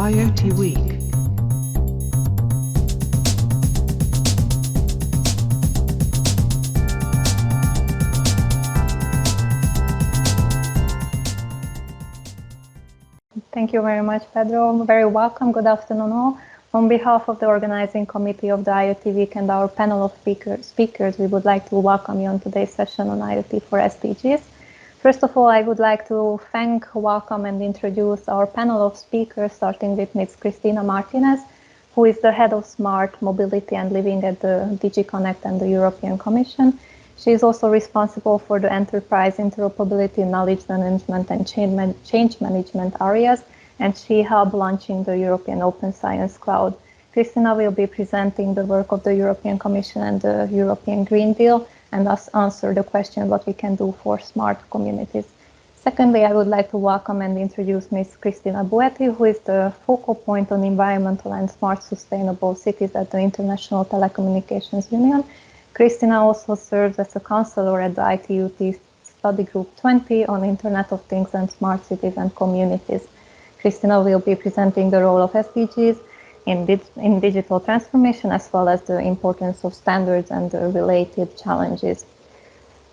IoT Week. Thank you very much, Pedro. Very welcome. Good afternoon all. On behalf of the organizing committee of the IoT Week and our panel of speakers, we would like to welcome you on today's session on IoT for SDGs. First of all, I would like to thank, welcome and introduce our panel of speakers, starting with Ms. Cristina Martinez, who is the head of Smart Mobility and Living at the DG Connect and the European Commission. She is also responsible for the enterprise interoperability, knowledge management and change management areas, and she helped launching the European Open Science Cloud. Cristina will be presenting the work of the European Commission and the European Green Deal, and thus answer the question what we can do for smart communities. Secondly, I would like to welcome and introduce Ms. Cristina Buetti, who is the focal point on environmental and smart sustainable cities at the International Telecommunications Union. Cristina also serves as a counselor at the ITUT Study Group 20 on Internet of Things and Smart Cities and Communities. Cristina will be presenting the role of SDGs in digital transformation, as well as the importance of standards and the related challenges.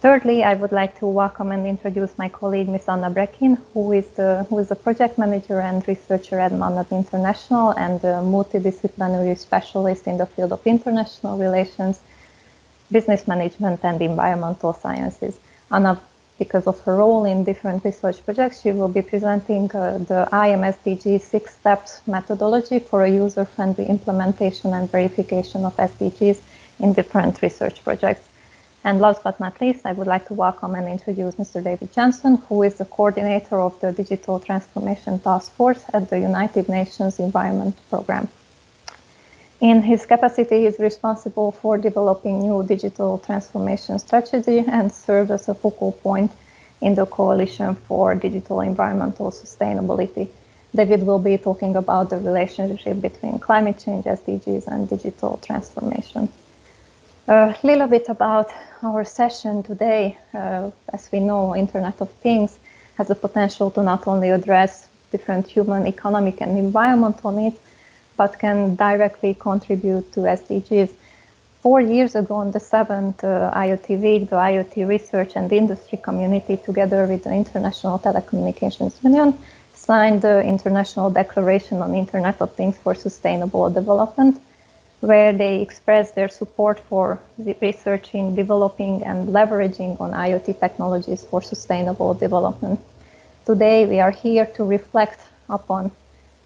Thirdly, I would like to welcome and introduce my colleague, Ms. Anna Brekin, who is a project manager and researcher at Manat International and a multidisciplinary specialist in the field of international relations, business management and environmental sciences. Anna, because of her role in different research projects, she will be presenting the SDG 6 steps methodology for a user-friendly implementation and verification of SDGs in different research projects. And last but not least, I would like to welcome and introduce Mr. David Johnson, who is the coordinator of the Digital Transformation Task Force at the United Nations Environment Programme. In his capacity, he is responsible for developing new digital transformation strategy and serves as a focal point in the Coalition for Digital Environmental Sustainability. David will be talking about the relationship between climate change, SDGs, and digital transformation. A little bit about our session today. As we know, Internet of Things has the potential to not only address different human, economic, and environmental needs, but can directly contribute to SDGs. 4 years ago, on the 7th IoT Week, the IoT research and industry community, together with the International Telecommunications Union, signed the International Declaration on Internet of Things for Sustainable Development, where they expressed their support for researching, developing, and leveraging on IoT technologies for sustainable development. Today, we are here to reflect upon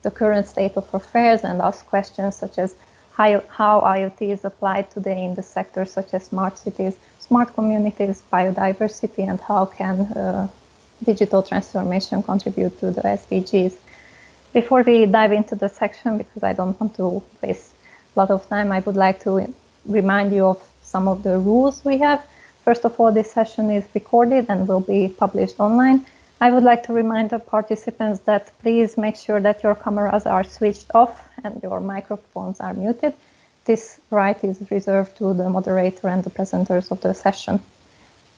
the current state of affairs and ask questions such as how IoT is applied today in the sectors such as smart cities, smart communities, biodiversity, and how can digital transformation contribute to the SDGs. Before we dive into the section, because I don't want to waste a lot of time, I would like to remind you of some of the rules we have. First of all, this session is recorded and will be published online. I would like to remind the participants that please make sure that your cameras are switched off and your microphones are muted. This right is reserved to the moderator and the presenters of the session.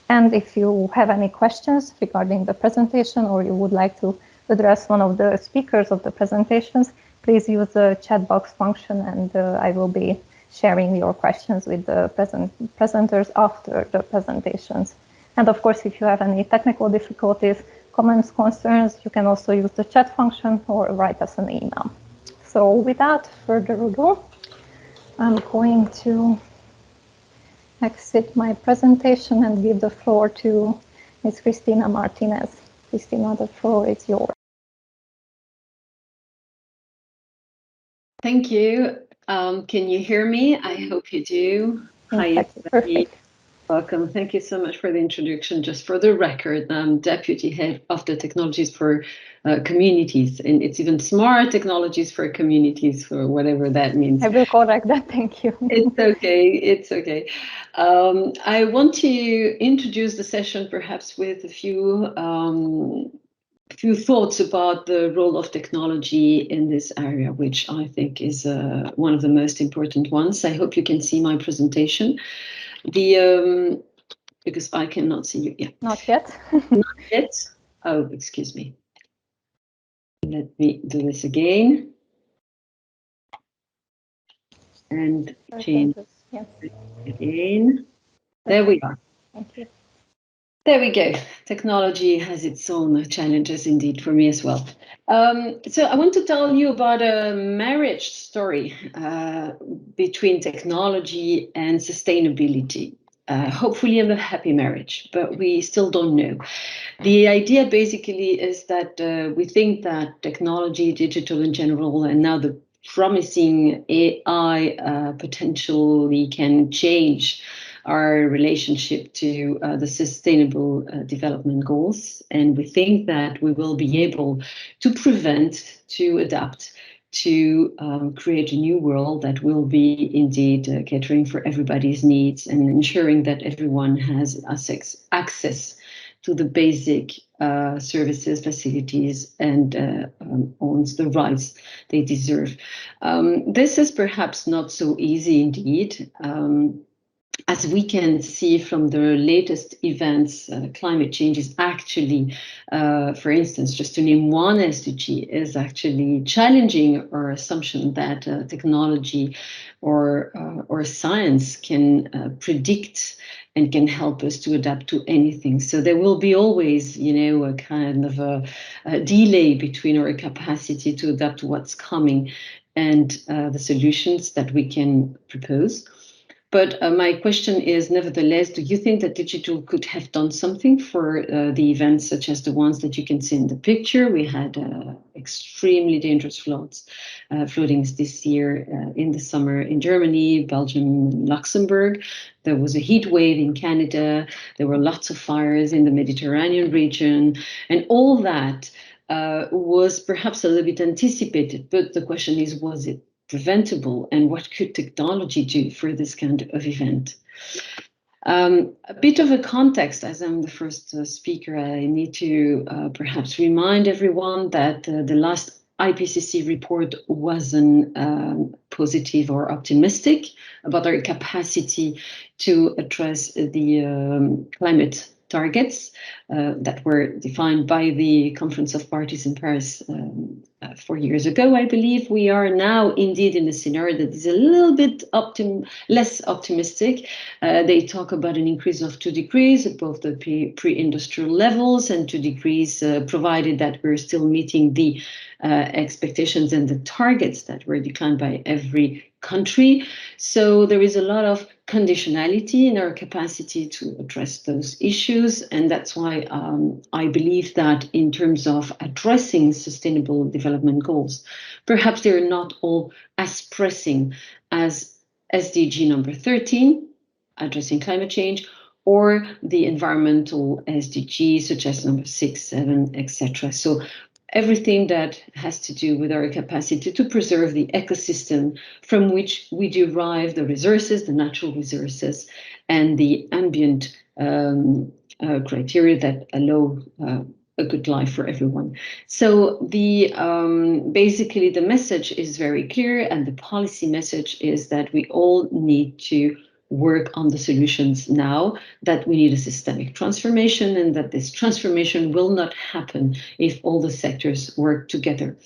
And if you have any questions regarding the presentation or you would like to address one of the speakers of the presentations, please use the chat box function and I will be sharing your questions with the presenters after the presentations. And of course, if you have any technical difficulties, comments, concerns, you can also use the chat function or write us an email. So without further ado, I'm going to exit my presentation and give the floor to Ms. Cristina Martinez. Cristina, the floor is yours. Thank you. Can you hear me? I hope you do. Hi, everybody. Perfect. Welcome. Thank you so much for the introduction. Just for the record, I'm Deputy Head of the Technologies for Communities, and it's even smart technologies for communities, or whatever that means. I will correct that. Thank you. It's okay. It's okay. I want to introduce the session perhaps with a few thoughts about the role of technology in this area, which I think is one of the most important ones. I hope you can see my presentation. Because I cannot see you. Yeah. Not yet. Not yet. Oh, excuse me. Let me do this again. and Sorry, change yes. again. There we are. Thank you. There we go. Technology has its own challenges indeed for me as well. So I want to tell you about a marriage story between technology and sustainability. Hopefully a happy marriage, but we still don't know. The idea basically is that we think that technology, digital in general, and now the promising AI potentially can change our relationship to the sustainable development goals. And we think that we will be able to prevent, to adapt, to create a new world that will be indeed catering for everybody's needs and ensuring that everyone has access to the basic services, facilities, and owns the rights they deserve. This is perhaps not so easy indeed. As we can see from the latest events, climate change is actually, for instance, just to name one SDG, is actually challenging our assumption that technology or science can predict and can help us to adapt to anything. So there will be always, a kind of a delay between our capacity to adapt to what's coming and the solutions that we can propose. But my question is, nevertheless, do you think that digital could have done something for the events such as the ones that you can see in the picture? We had extremely dangerous floodings this year in the summer in Germany, Belgium, Luxembourg. There was a heat wave in Canada. There were lots of fires in the Mediterranean region. And all that was perhaps a little bit anticipated. But the question is, was it preventable, and what could technology do for this kind of event? A bit of a context, as I'm the first speaker, I need to perhaps remind everyone that the last IPCC report wasn't positive or optimistic about our capacity to address the climate targets that were defined by the Conference of Parties in Paris 4 years ago, I believe. We are now indeed in a scenario that is a little bit less optimistic. They talk about an increase of 2 degrees above the pre-industrial levels, and 2 degrees provided that we're still meeting the expectations and the targets that were declined by every country. So there is a lot of conditionality in our capacity to address those issues. And that's why I believe that in terms of addressing sustainable development goals, perhaps they're not all as pressing as SDG number 13, addressing climate change, or the environmental SDGs such as number 6, 7, etc. So everything that has to do with our capacity to preserve the ecosystem from which we derive the resources, the natural resources, and the ambient criteria that allow a good life for everyone. So the basically the message is very clear, and the policy message is that we all need to work on the solutions now, that we need a systemic transformation, and that this transformation will not happen if all the sectors work together.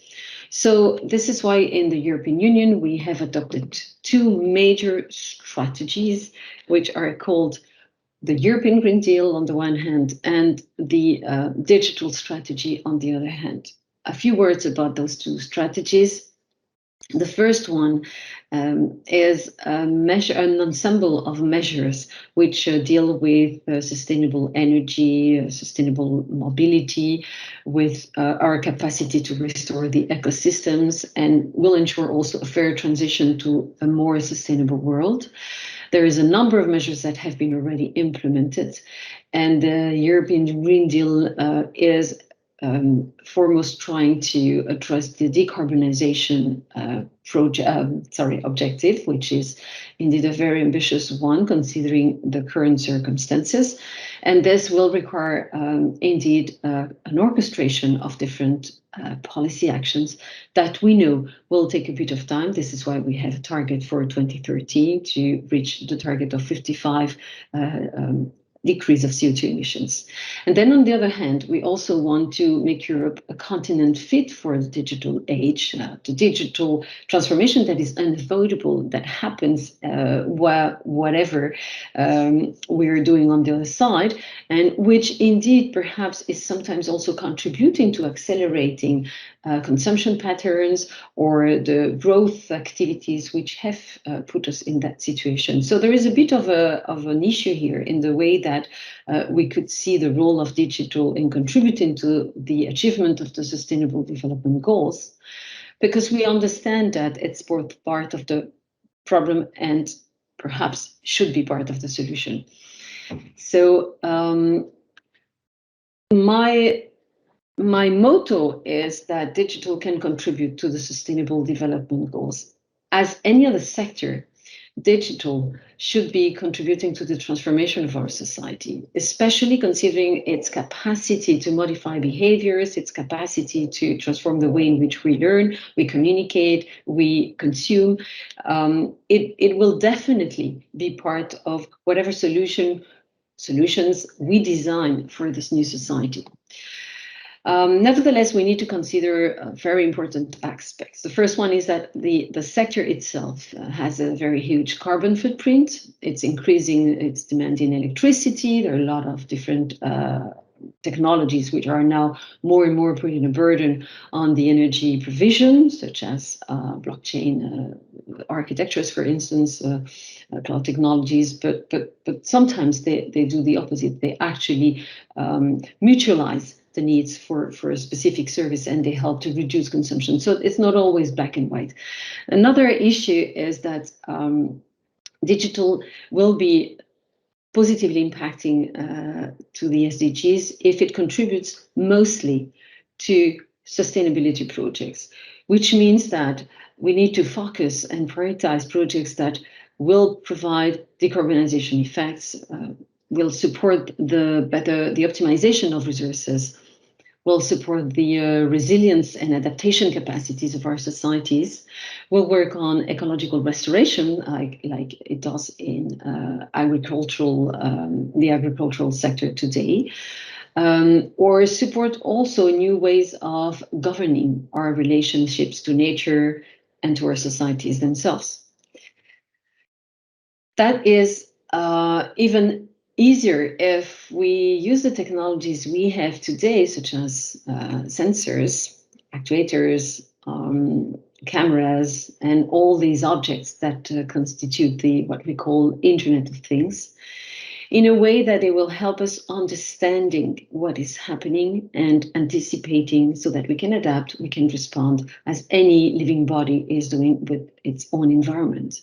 So this is why in the European Union we have adopted 2 major strategies, which are called the European Green Deal on the one hand and the digital strategy on the other hand. A few words about those 2 strategies. The first one is an ensemble of measures which deal with sustainable energy, sustainable mobility, with our capacity to restore the ecosystems, and will ensure also a fair transition to a more sustainable world. There is a number of measures that have been already implemented, and the European Green Deal is foremost trying to address the decarbonization objective, which is indeed a very ambitious one considering the current circumstances. And this will require indeed an orchestration of different policy actions that we know will take a bit of time. This is why we have a target for 2030 to reach the target of 55 decrease of CO2 emissions. And then on the other hand, we also want to make Europe a continent fit for the digital age, the digital transformation that is unavoidable, that happens whatever we're doing on the other side, and which indeed perhaps is sometimes also contributing to accelerating consumption patterns or the growth activities which have put us in that situation. So there is a bit of an issue here in the way that we could see the role of digital in contributing to the achievement of the Sustainable Development Goals, because we understand that it's both part of the problem and perhaps should be part of the solution. So my motto is that digital can contribute to the Sustainable Development Goals. As any other sector, digital should be contributing to the transformation of our society, especially considering its capacity to modify behaviors, its capacity to transform the way in which we learn, we communicate, we consume. It will definitely be part of whatever solutions we design for this new society. Nevertheless, we need to consider very important aspects. The first one is that the sector itself has a very huge carbon footprint. It's increasing its demand in electricity. There are a lot of different technologies which are now more and more putting a burden on the energy provision, such as blockchain architectures, for instance, cloud technologies. But sometimes they do the opposite. They actually mutualize the needs for a specific service, and they help to reduce consumption. So it's not always black and white. Another issue is that digital will be positively impacting to the SDGs if it contributes mostly to sustainability projects, which means that we need to focus and prioritize projects that will provide decarbonization effects, will support the optimization of resources, will support the resilience and adaptation capacities of our societies, will work on ecological restoration, like it does in the agricultural sector today, or support also new ways of governing our relationships to nature and to our societies themselves. That is even easier if we use the technologies we have today, such as sensors, actuators, cameras, and all these objects that constitute what we call Internet of Things, in a way that they will help us understanding what is happening and anticipating, so that we can adapt, we can respond as any living body is doing with its own environment.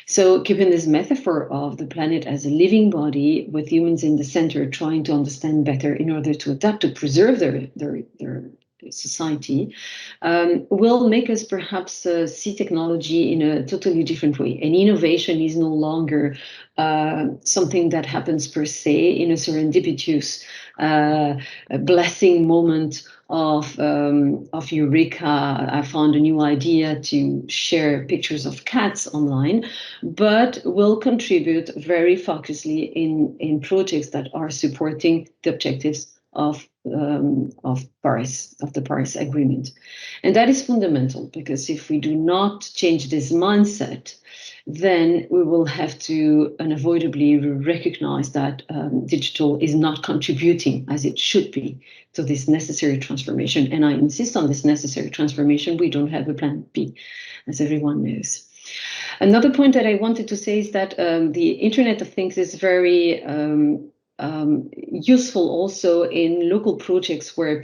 So keeping this metaphor of the planet as a living body with humans in the center, trying to understand better in order to adapt, to preserve their society, will make us perhaps see technology in a totally different way. And innovation is no longer something that happens per se in a serendipitous blessing moment of eureka, I found a new idea to share pictures of cats online, but will contribute very focusedly in projects that are supporting the objectives of the Paris Agreement. And that is fundamental, because if we do not change this mindset, then we will have to unavoidably recognize that digital is not contributing as it should be to this necessary transformation. And I insist on this necessary transformation. We don't have a plan B, as everyone knows. Another point that I wanted to say is that the Internet of Things is very useful also in local projects where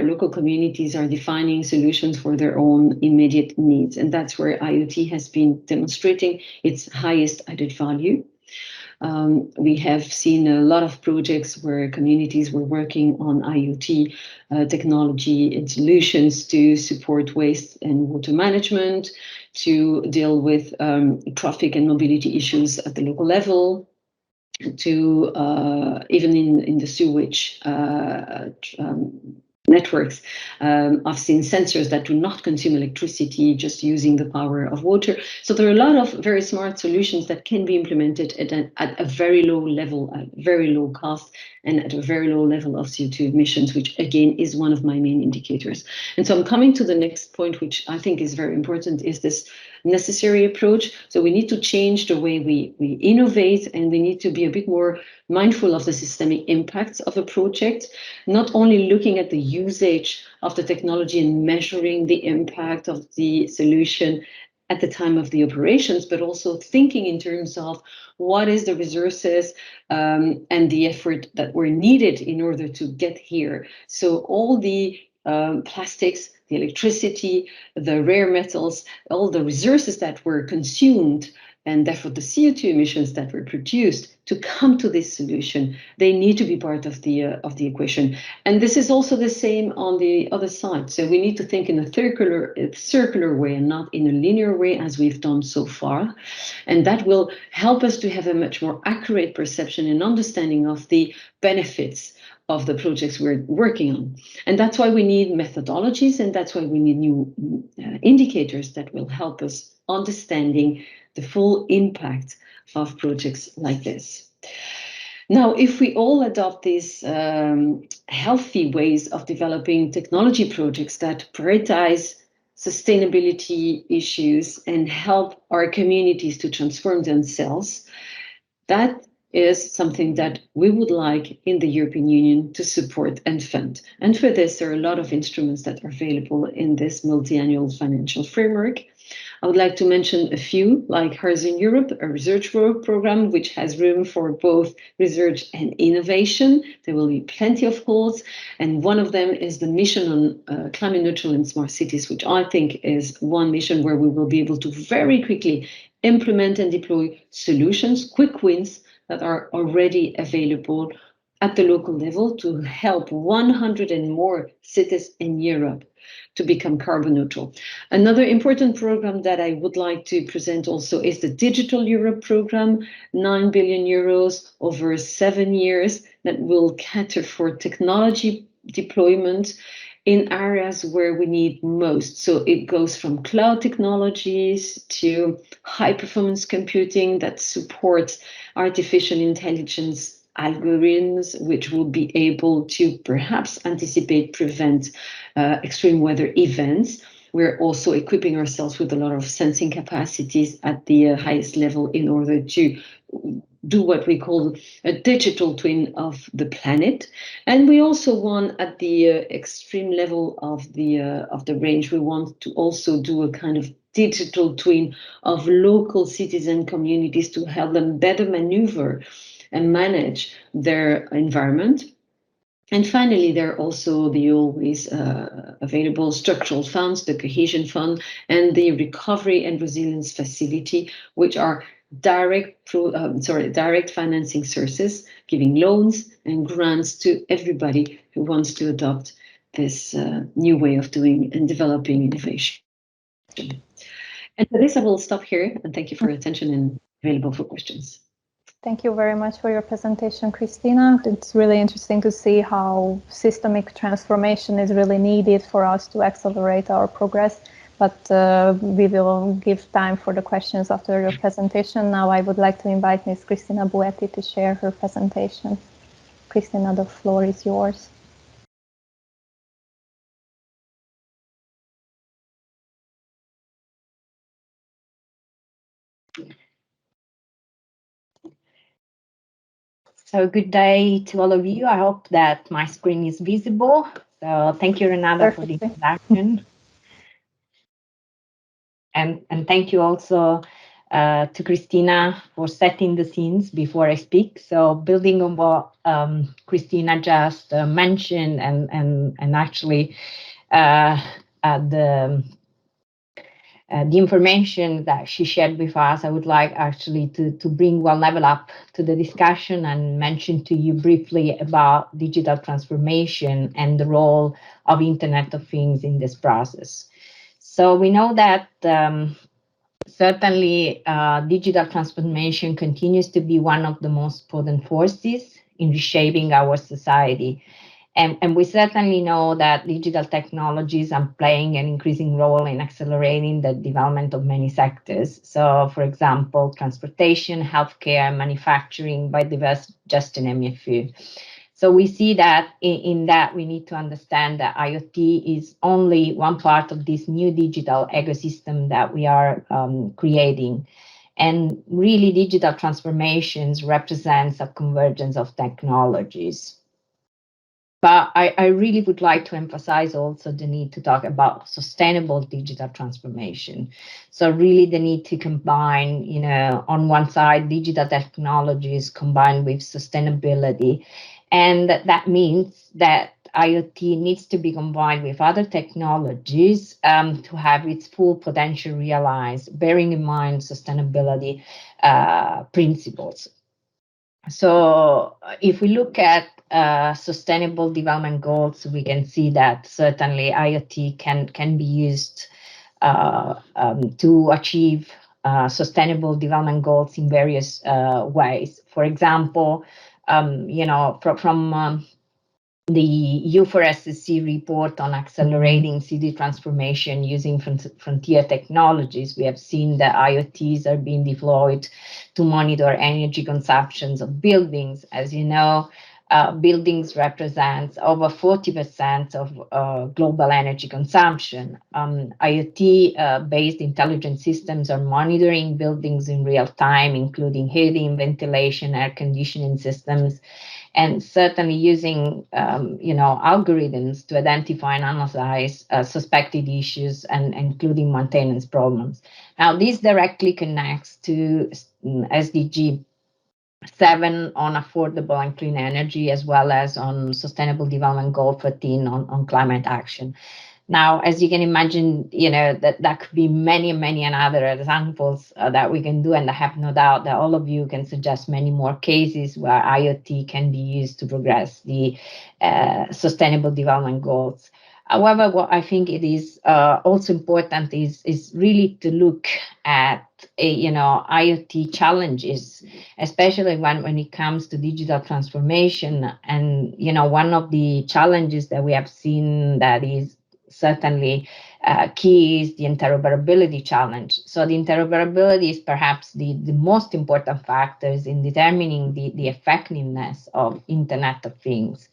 local communities are defining solutions for their own immediate needs. And that's where IoT has been demonstrating its highest added value. We have seen a lot of projects where communities were working on IoT technology and solutions to support waste and water management, to deal with traffic and mobility issues at the local level, to even in the sewage networks. I've seen sensors that do not consume electricity, just using the power of water. So there are a lot of very smart solutions that can be implemented at a very low level, at very low cost, and at a very low level of CO2 emissions, which again is one of my main indicators. And so I'm coming to the next point, which I think is very important, is this necessary approach. So we need to change the way we innovate, and we need to be a bit more mindful of the systemic impacts of a project, not only looking at the usage of the technology and measuring the impact of the solution at the time of the operations, but also thinking in terms of what is the resources and the effort that were needed in order to get here. So all the plastics, the electricity, the rare metals, all the resources that were consumed, and therefore the CO2 emissions that were produced to come to this solution, they need to be part of the equation. And this is also the same on the other side. So we need to think in a circular way and not in a linear way as we've done so far. And that will help us to have a much more accurate perception and understanding of the benefits of the projects we're working on. And that's why we need methodologies, and that's why we need new indicators that will help us understanding the full impact of projects like this. Now, if we all adopt these healthy ways of developing technology projects that prioritize sustainability issues and help our communities to transform themselves, that is something that we would like in the European Union to support and fund. And for this, there are a lot of instruments that are available in this multi-annual financial framework. I would like to mention a few, like Horizon Europe, a research program which has room for both research and innovation. There will be plenty of calls, and one of them is the mission on climate neutral and smart cities, which I think is one mission where we will be able to very quickly implement and deploy solutions, quick wins that are already available at the local level to help 100 and more cities in Europe to become carbon neutral. Another important program that I would like to present also is the Digital Europe program, 9 billion euros over 7 years, that will cater for technology deployment in areas where we need most. So it goes from cloud technologies to high performance computing that supports artificial intelligence algorithms, which will be able to perhaps anticipate, prevent extreme weather events. We're also equipping ourselves with a lot of sensing capacities at the highest level in order to do what we call a digital twin of the planet. And we also want, at the extreme level of the range, we want to also do a kind of digital twin of local cities and communities to help them better maneuver and manage their environment. And finally, there are also the always available structural funds, the Cohesion Fund, and the Recovery and Resilience Facility, which are direct financing sources, giving loans and grants to everybody who wants to adopt this new way of doing and developing innovation. And for this, I will stop here, and thank you for your attention and available for questions. Thank you very much for your presentation, Christina. It's really interesting to see how systemic transformation is really needed for us to accelerate our progress. But we will give time for the questions after your presentation. Now I would like to invite Ms. Cristina Buetti to share her presentation. Cristina, the floor is yours. So good day to all of you. I hope that my screen is visible. So thank you, Renata, for the introduction. And thank you also to Christina for setting the scenes before I speak. So building on what Christina just mentioned and actually the information that she shared with us, I would like actually to bring one level up to the discussion and mention to you briefly about digital transformation and the role of Internet of Things in this process. So we know that certainly digital transformation continues to be one of the most potent forces in reshaping our society. And we certainly know that digital technologies are playing an increasing role in accelerating the development of many sectors. So, for example, transportation, healthcare, manufacturing, biodiversity, just to name a few. So we see that in that we need to understand that IoT is only one part of this new digital ecosystem that we are creating. And really, digital transformations represents a convergence of technologies. But I really would like to emphasize also the need to talk about sustainable digital transformation. So really the need to combine, on one side, digital technologies combined with sustainability. And that means that IoT needs to be combined with other technologies to have its full potential realized, bearing in mind sustainability principles. So if we look at sustainable development goals, we can see that certainly IoT can be used to achieve sustainable development goals in various ways. For example, from the U4SSC report on accelerating city transformation using frontier technologies, we have seen that IoTs are being deployed to monitor energy consumptions of buildings. As you know, buildings represent over 40% of global energy consumption. IoT-based intelligent systems are monitoring buildings in real time, including heating, ventilation, air conditioning systems, and certainly using algorithms to identify and analyze suspected issues and including maintenance problems. Now, this directly connects to SDG 7 on affordable and clean energy, as well as on Sustainable Development Goal 13 on climate action. Now, as you can imagine, that could be many other examples that we can do, and I have no doubt that all of you can suggest many more cases where IoT can be used to progress the Sustainable Development Goals. However, what I think it is also important is really to look at IoT challenges, especially when it comes to digital transformation. And one of the challenges that we have seen that is certainly key is the interoperability challenge. So the interoperability is perhaps the most important factors in determining the effectiveness of Internet of Things.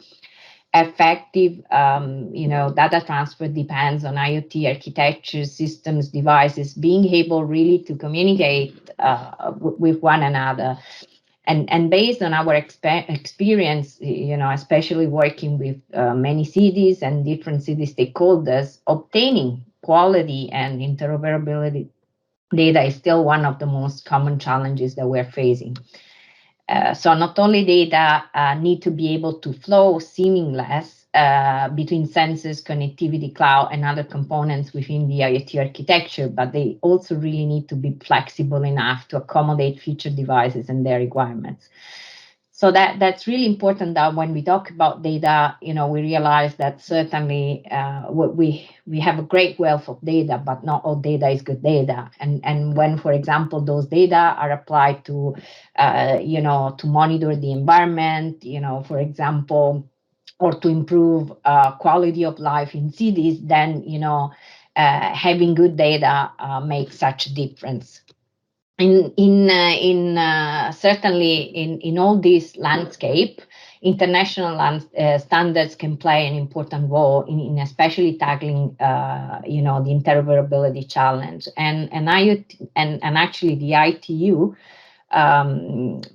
Effective data transfer depends on IoT architecture, systems, devices being able really to communicate with one another. And based on our experience, especially working with many cities and different city stakeholders, obtaining quality and interoperability data is still one of the most common challenges that we're facing. So not only data need to be able to flow seamless between sensors, connectivity, cloud, and other components within the IoT architecture, but they also really need to be flexible enough to accommodate future devices and their requirements. So that's really important that when we talk about data, we realize that certainly we have a great wealth of data, but not all data is good data. And when, for example, those data are applied to, to monitor the environment, for example, or to improve quality of life in cities, then, having good data makes such a difference. Certainly in all this landscape, international standards can play an important role in especially tackling the interoperability challenge. And IoT and actually the ITU,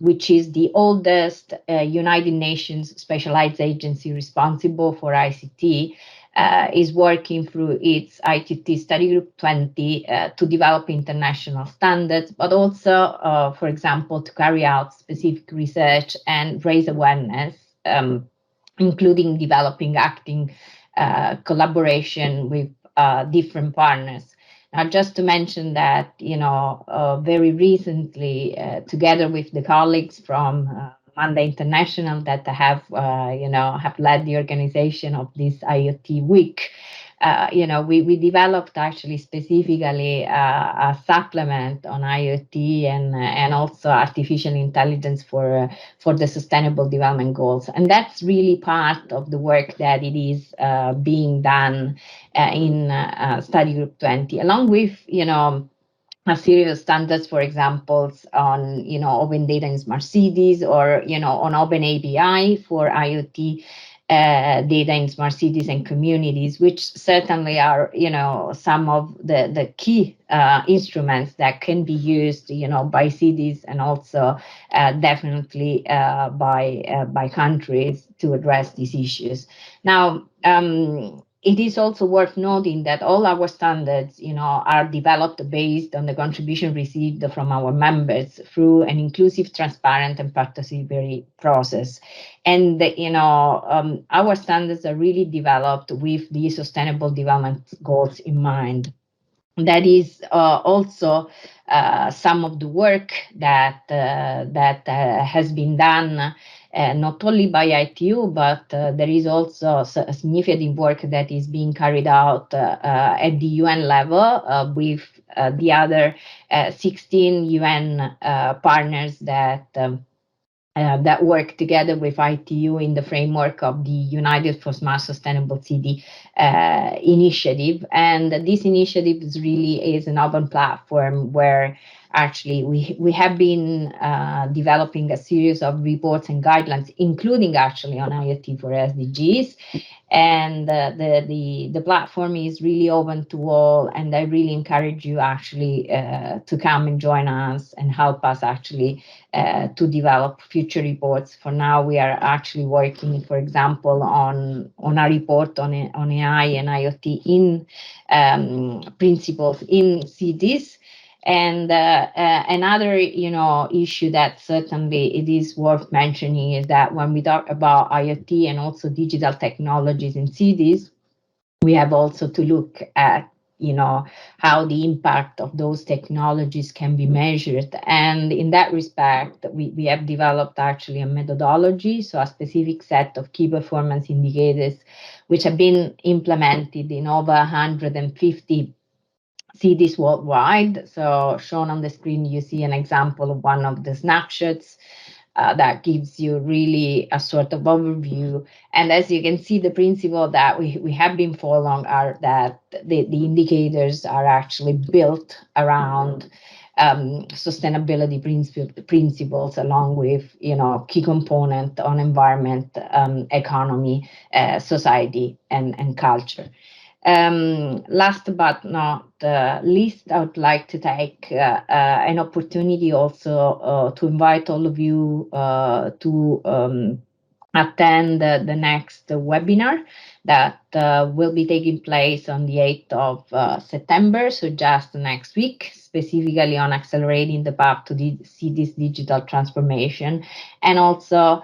which is the oldest United Nations specialized agency responsible for ICT, is working through its ITT Study Group 20 to develop international standards, but also, for example, to carry out specific research and raise awareness, including developing acting collaboration with different partners. Now, just to mention that, very recently, together with the colleagues from Monday International that have led the organization of this IoT week, we developed actually specifically a supplement on IoT and also artificial intelligence for the Sustainable Development Goals, and that's really part of the work that it is being done in Study Group 20, along with a series of standards, for example, on open data in smart cities, or on open API for IoT data in smart cities and communities, which certainly are some of the key instruments that can be used by cities and also definitely by countries to address these issues. Now, it is also worth noting that all our standards, are developed based on the contribution received from our members through an inclusive, transparent, and participatory process. And our standards are really developed with the Sustainable Development Goals in mind. That is also some of the work that has been done. Not only by ITU, but there is also a significant work that is being carried out at the UN level with the other 16 UN partners that work together with ITU in the framework of the United for Smart Sustainable City initiative. And this initiative is an open platform where actually we have been developing a series of reports and guidelines, including actually on IoT for SDGs. And the platform is really open to all, and I really encourage you actually to come and join us and help us actually to develop future reports. For now, we are actually working, for example, on a report on AI and IoT in principles in cities. And another, issue that certainly it is worth mentioning is that when we talk about IoT and also digital technologies in cities, we have also to look at, how the impact of those technologies can be measured. And in that respect, we have developed actually a methodology, so a specific set of key performance indicators, which have been implemented in over 150 cities worldwide. So shown on the screen, you see an example of one of the snapshots that gives you really a sort of overview. And as you can see, the principle that we have been following are that the indicators are actually built around sustainability principles, along with key component on environment, economy, society, and culture. Last but not least, I would like to take an opportunity also to invite all of you to attend the next webinar that will be taking place on the 8th of September, so just next week, specifically on accelerating the path to the city's digital transformation, and also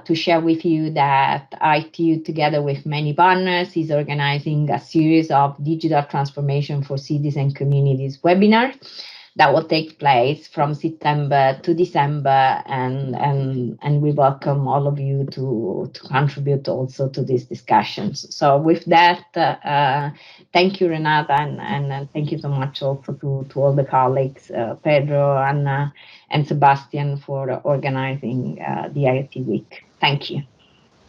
to share with you that ITU, together with many partners, is organizing a series of digital transformation for cities and communities webinars that will take place from September to December, and we welcome all of you to contribute also to these discussions. So with that, thank you, Renata, and thank you so much also to all the colleagues, Pedro, Anna, and Sebastian, for organizing the IoT Week. Thank you.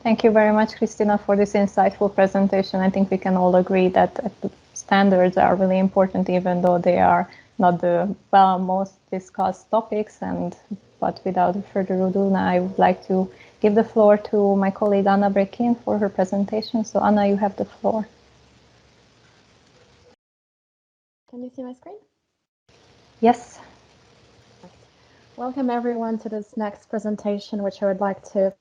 Thank you very much, Christina, for this insightful presentation. I think we can all agree that the standards are really important, even though they are not the most discussed topics. But without further ado, now I would like to give the floor to my colleague Anna Brekin for her presentation. So Anna, you have the floor. Can you see my screen? Yes. Welcome everyone to this next presentation, which I would like to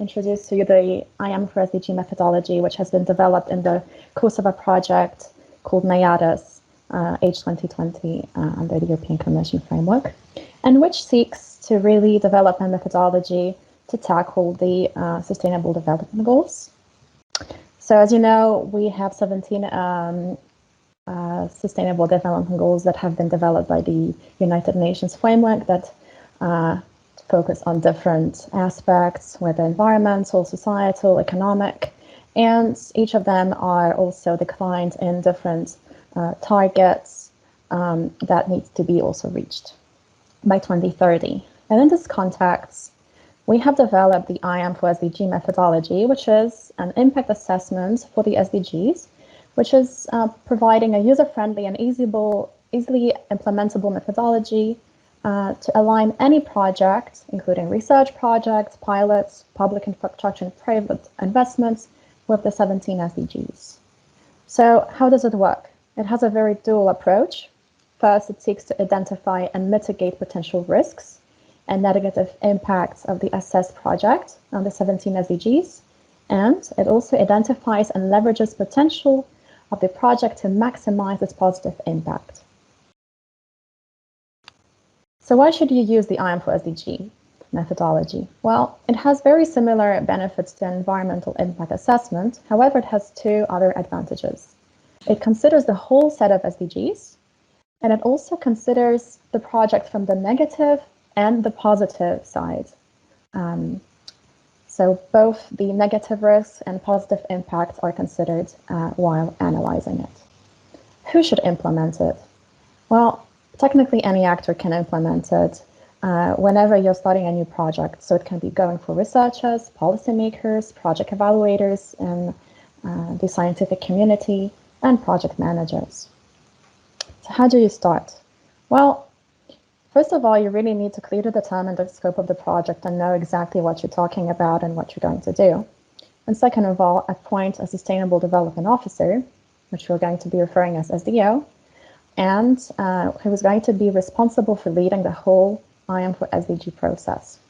introduce to you the IM for SDG methodology, which has been developed in the course of a project called NIADAS Age 2020 under the European Commission framework, and which seeks to really develop a methodology to tackle the Sustainable Development Goals. So as you know, we have 17 Sustainable Development Goals that have been developed by the United Nations framework that focus on different aspects, whether environmental, societal, economic, And each of them are also declined in different targets that needs to be also reached by 2030. And in this context, we have developed the IAM for SDG methodology, which is an impact assessment for the SDGs, which is providing a user-friendly and easily implementable methodology to align any project, including research projects, pilots, public infrastructure, and private investments, with the 17 SDGs. So how does it work? It has a very dual approach. First, it seeks to identify and mitigate potential risks and negative impacts of the assessed project on the 17 SDGs. And it also identifies and leverages potential of the project to maximize its positive impact. So why should you use the IAM for SDG methodology? Well, it has very similar benefits to environmental impact assessment. However, it has two other advantages. It considers the whole set of SDGs, and it also considers the project from the negative and the positive side. So both the negative risks and positive impacts are considered while analyzing it. Who should implement it? Well, technically any actor can implement it whenever you're starting a new project. So it can be going for researchers, policymakers, project evaluators, and the scientific community, and project managers. So how do you start? Well, first of all, you really need to clearly determine the scope of the project and know exactly what you're talking about and what you're going to do. And second of all, appoint a Sustainable Development Officer, which we're going to be referring as SDO, and who is going to be responsible for leading the whole IAM for SDG process.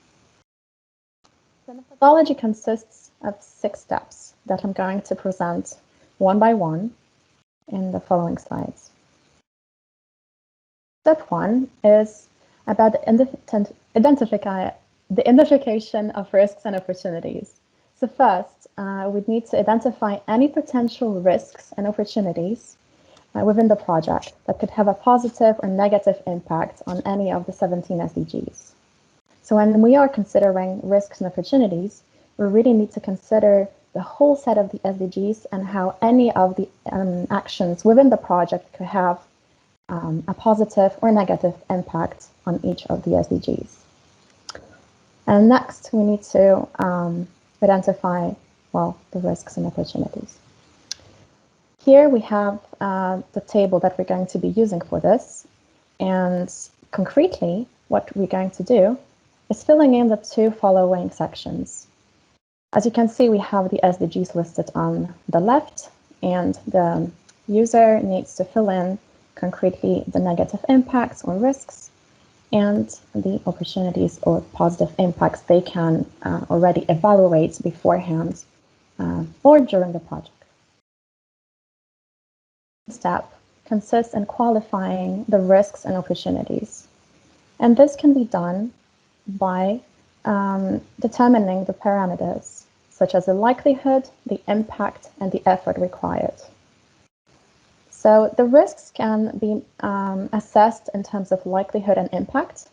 The methodology consists of 6 steps that I'm going to present one by one in the following slides. Step 1 is about the identification of risks and opportunities. So first, we need to identify any potential risks and opportunities within the project that could have a positive or negative impact on any of the 17 SDGs. So when we are considering risks and opportunities, we really need to consider the whole set of the SDGs and how any of the actions within the project could have a positive or negative impact on each of the SDGs. And next, we need to identify, well, the risks and opportunities. Here we have the table that we're going to be using for this. And concretely, what we're going to do is filling in the 2 following sections. As you can see, we have the SDGs listed on the left, and the user needs to fill in concretely the negative impacts or risks and the opportunities or positive impacts they can already evaluate beforehand or during the project. Step consists in qualifying the risks and opportunities. And this can be done by determining the parameters, such as the likelihood, the impact, and the effort required. So the risks can be assessed in terms of likelihood and impact,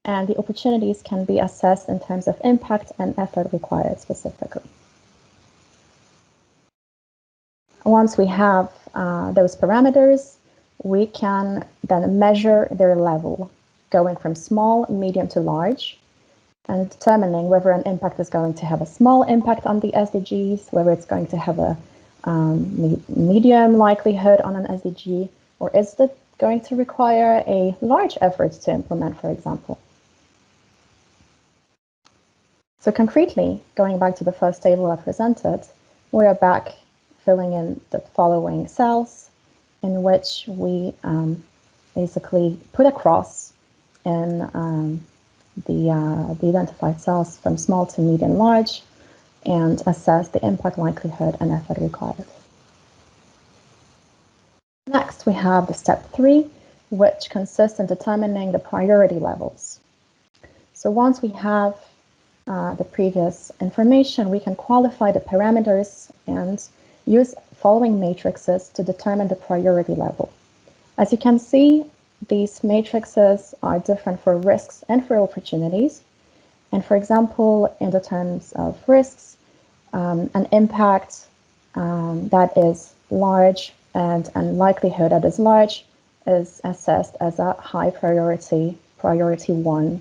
and the opportunities can be assessed in terms of impact and effort required specifically. Once we have those parameters, we can then measure their level, going from small, medium to large, and determining whether an impact is going to have a small impact on the SDGs, whether it's going to have a medium likelihood on an SDG, or is it going to require a large effort to implement, for example. So concretely, going back to the first table I presented, we are back filling in the following cells in which we basically put a cross in the identified cells from small to medium large and assess the impact, likelihood, and effort required. Next, we have the step 3, which consists in determining the priority levels. So once we have the previous information, we can qualify the parameters and use following matrices to determine the priority level. As you can see, these matrices are different for risks and for opportunities. And for example, in the terms of risks, an impact that is large and likelihood that is large is assessed as a high priority, priority 1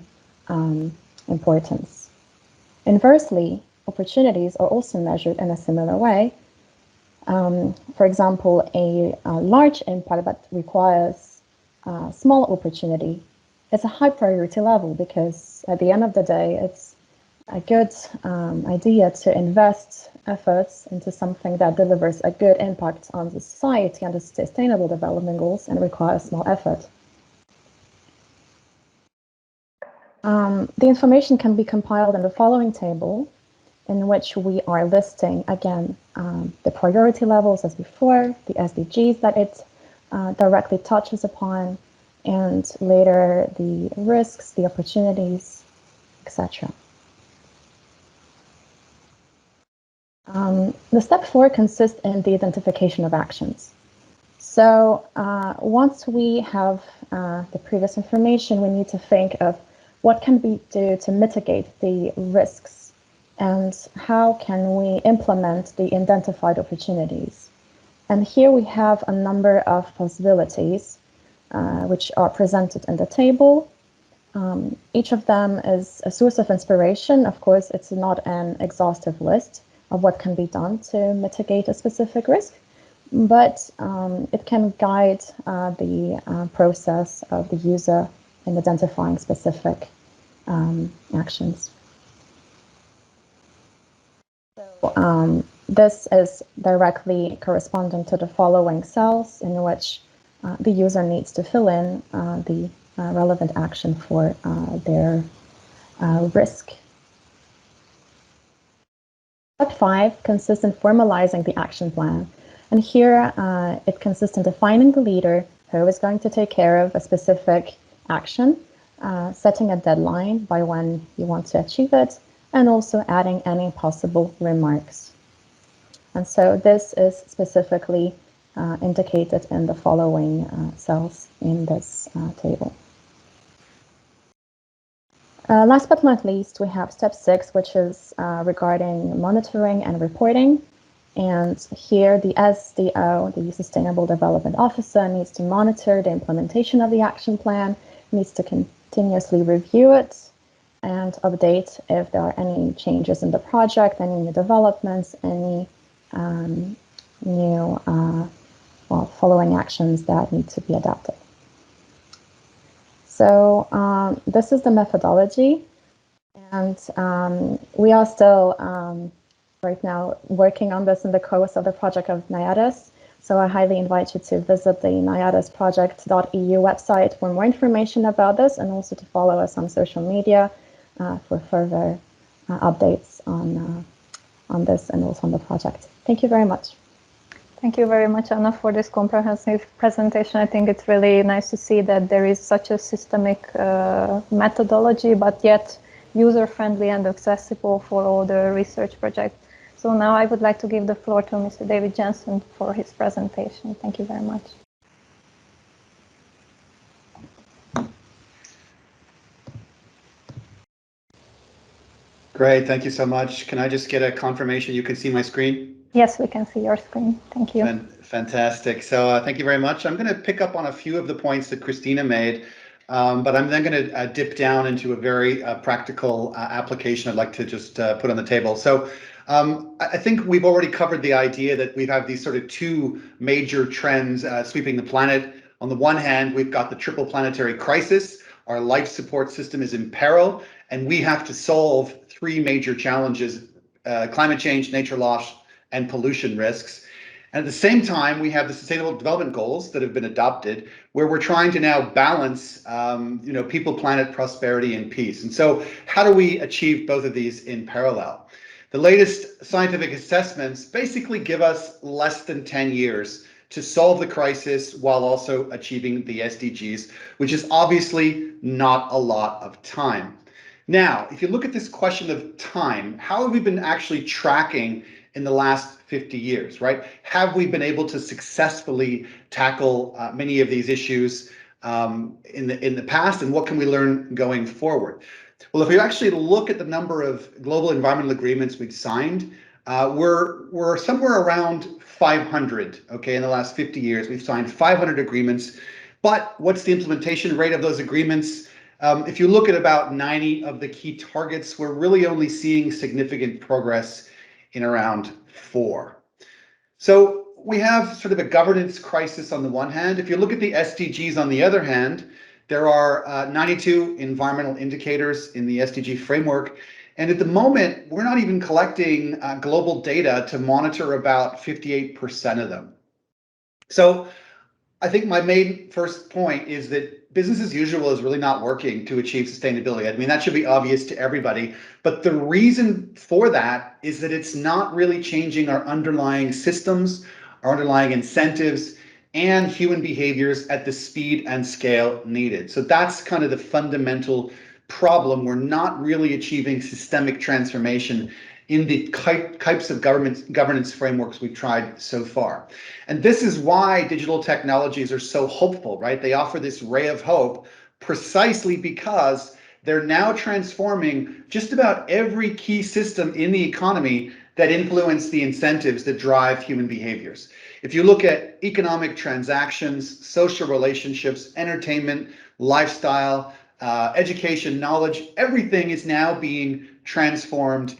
importance. Inversely, opportunities are also measured in a similar way. For example, a large impact that requires a small opportunity is a high priority level, because at the end of the day, it's a good idea to invest efforts into something that delivers a good impact on the society and the sustainable development goals and requires small effort. The information can be compiled in the following table, in which we are listing, again, the priority levels as before, the SDGs that it directly touches upon, and later the risks, the opportunities, etc. The step 4 consists in the identification of actions. So once we have the previous information, we need to think of what can we do to mitigate the risks and how can we implement the identified opportunities. And here we have a number of possibilities which are presented in the table. Each of them is a source of inspiration. Of course, it's not an exhaustive list of what can be done to mitigate a specific risk, but it can guide the process of the user in identifying specific actions. So this is directly corresponding to the following cells, in which the user needs to fill in the relevant action for their risk. Step 5 consists in formalizing the action plan. And here it consists in defining the leader who is going to take care of a specific action, setting a deadline by when you want to achieve it, and also adding any possible remarks. And so this is specifically indicated in the following cells in this table. Last but not least, we have step 6, which is regarding monitoring and reporting. And here the SDO, the Sustainable Development Officer, needs to monitor the implementation of the action plan, needs to continuously review it and update if there are any changes in the project, any new developments, any new following actions that need to be adapted. So this is the methodology, and we are still right now working on this in the course of the project of NIADS. So I highly invite you to visit the niadasproject.eu website for more information about this, and also to follow us on social media for further updates on this and also on the project. Thank you very much. Thank you very much, Anna, for this comprehensive presentation. I think it's really nice to see that there is such a systemic methodology, but yet user-friendly and accessible for all the research projects. So now I would like to give the floor to Mr. David Jensen for his presentation. Thank you very much. Great, thank you so much. Can I just get a confirmation you can see my screen? Yes, we can see your screen. Thank you. Fantastic. So thank you very much. I'm going to pick up on a few of the points that Christina made, but I'm then going to dip down into a very practical application I'd like to just put on the table. So I think we've already covered the idea that we have these sort of two major trends sweeping the planet. On the one hand, we've got the triple planetary crisis. Our life support system is in peril, and we have to solve three major challenges: climate change, nature loss, and pollution risks. And at the same time, we have the Sustainable Development Goals that have been adopted, where we're trying to now balance, people, planet, prosperity, and peace. And so how do we achieve both of these in parallel? The latest scientific assessments basically give us less than 10 years to solve the crisis while also achieving the SDGs, which is obviously not a lot of time. Now, if you look at this question of time, how have we been actually tracking in the last 50 years, right? Have we been able to successfully tackle many of these issues in the past, and what can we learn going forward? Well, if you actually look at the number of global environmental agreements we've signed, we're somewhere around 500. Okay, in the last 50 years, we've signed 500 agreements. But what's the implementation rate of those agreements? If you look at about 90 of the key targets, we're really only seeing significant progress in around 4. So we have sort of a governance crisis on the one hand. If you look at the SDGs on the other hand, there are 92 environmental indicators in the SDG framework. And at the moment, we're not even collecting global data to monitor about 58% of them. So I think my main first point is that business as usual is really not working to achieve sustainability. I mean, that should be obvious to everybody. But the reason for that is that it's not really changing our underlying systems, our underlying incentives, and human behaviors at the speed and scale needed. So that's kind of the fundamental problem. We're not really achieving systemic transformation in the types of governance frameworks we've tried so far. And this is why digital technologies are so hopeful, right? They offer this ray of hope precisely because they're now transforming just about every key system in the economy that influence the incentives that drive human behaviors. If you look at economic transactions, social relationships, entertainment, lifestyle, education, knowledge, everything is now being transformed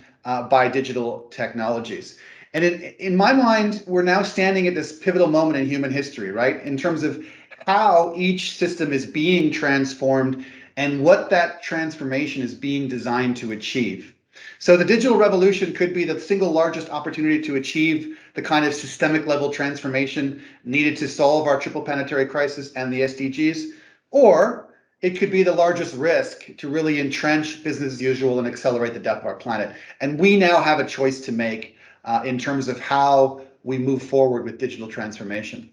by digital technologies. And in my mind, we're now standing at this pivotal moment in human history, right? In terms of how each system is being transformed and what that transformation is being designed to achieve. So the digital revolution could be the single largest opportunity to achieve the kind of systemic level transformation needed to solve our triple planetary crisis and the SDGs, or it could be the largest risk to really entrench business as usual and accelerate the death of our planet. And we now have a choice to make in terms of how we move forward with digital transformation.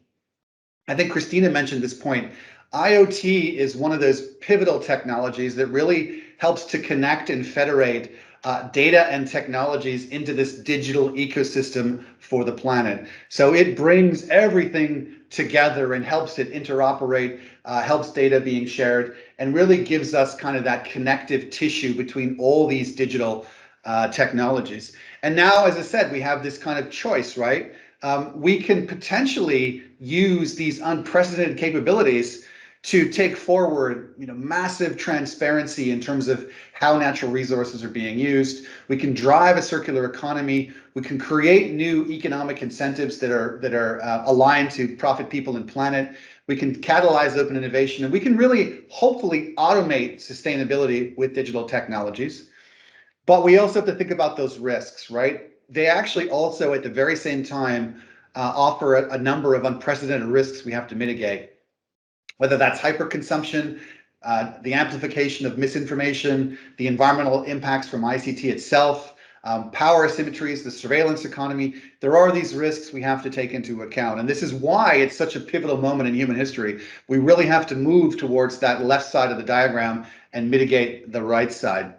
I think Christina mentioned this point. IoT is one of those pivotal technologies that really helps to connect and federate data and technologies into this digital ecosystem for the planet. So it brings everything together and helps it interoperate, helps data being shared, and really gives us kind of that connective tissue between all these digital technologies. And now, as I said, we have this kind of choice, right? We can potentially use these unprecedented capabilities to take forward, massive transparency in terms of how natural resources are being used. We can drive a circular economy. We can create new economic incentives that are aligned to profit people and planet. We can catalyze open innovation, and we can really, hopefully, automate sustainability with digital technologies. But we also have to think about those risks, right? They actually also, at the very same time, offer a number of unprecedented risks we have to mitigate. Whether that's hyperconsumption, the amplification of misinformation, the environmental impacts from ICT itself, power asymmetries, the surveillance economy, there are these risks we have to take into account. And this is why it's such a pivotal moment in human history. We really have to move towards that left side of the diagram and mitigate the right side.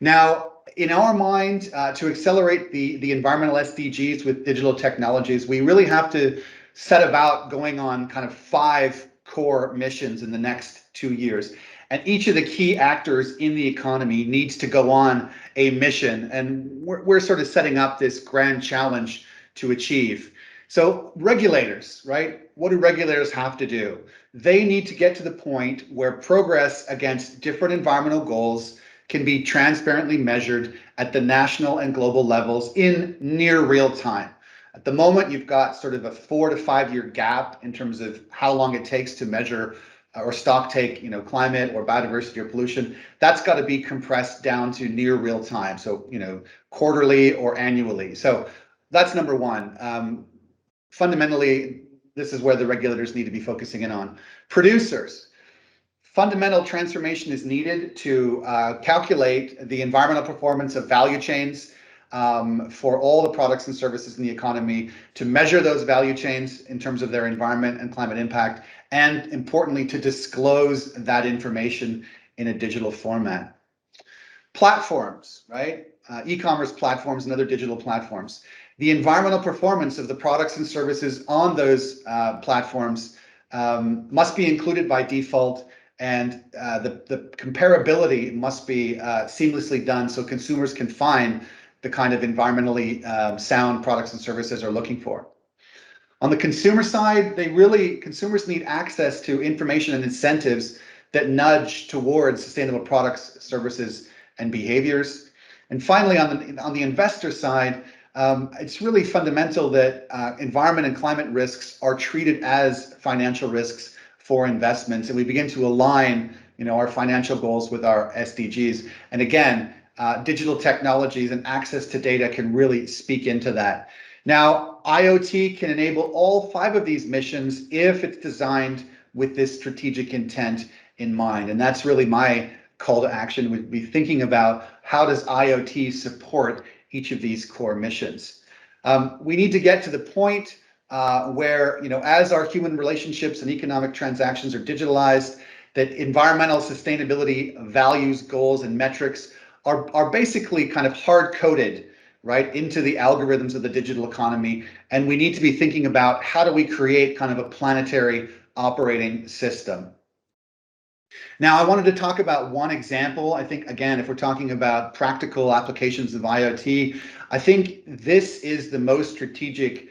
Now, in our mind, to accelerate the environmental SDGs with digital technologies, we really have to set about going on kind of 5 core missions in the next 2 years. And each of the key actors in the economy needs to go on a mission. And we're sort of setting up this grand challenge to achieve. So regulators, right? What do regulators have to do? They need to get to the point where progress against different environmental goals can be transparently measured at the national and global levels in near real time. At the moment, you've got sort of a 4 to 5 year gap in terms of how long it takes to measure or stock take, climate or biodiversity or pollution. That's got to be compressed down to near real time. So, quarterly or annually. So that's number one. Fundamentally, this is where the regulators need to be focusing in on. Producers. Fundamental transformation is needed to calculate the environmental performance of value chains for all the products and services in the economy, to measure those value chains in terms of their environment and climate impact, and importantly, to disclose that information in a digital format. Platforms, right? E-commerce platforms and other digital platforms. The environmental performance of the products and services on those platforms must be included by default, and the comparability must be seamlessly done so consumers can find the kind of environmentally sound products and services are looking for. On the consumer side, consumers need access to information and incentives that nudge towards sustainable products, services, and behaviors. And finally, on the investor side, it's really fundamental that environment and climate risks are treated as financial risks for investments, and we begin to align, our financial goals with our SDGs. And again, digital technologies and access to data can really speak into that. Now, IoT can enable all 5 of these missions if it's designed with this strategic intent in mind. And that's really my call to action, would be thinking about how does IoT support each of these core missions. We need to get to the point where, as our human relationships and economic transactions are digitalized, that environmental sustainability values, goals, and metrics are basically kind of hard-coded right into the algorithms of the digital economy. And we need to be thinking about how do we create kind of a planetary operating system. Now, I wanted to talk about one example. I think, again, if we're talking about practical applications of IoT, I think this is the most strategic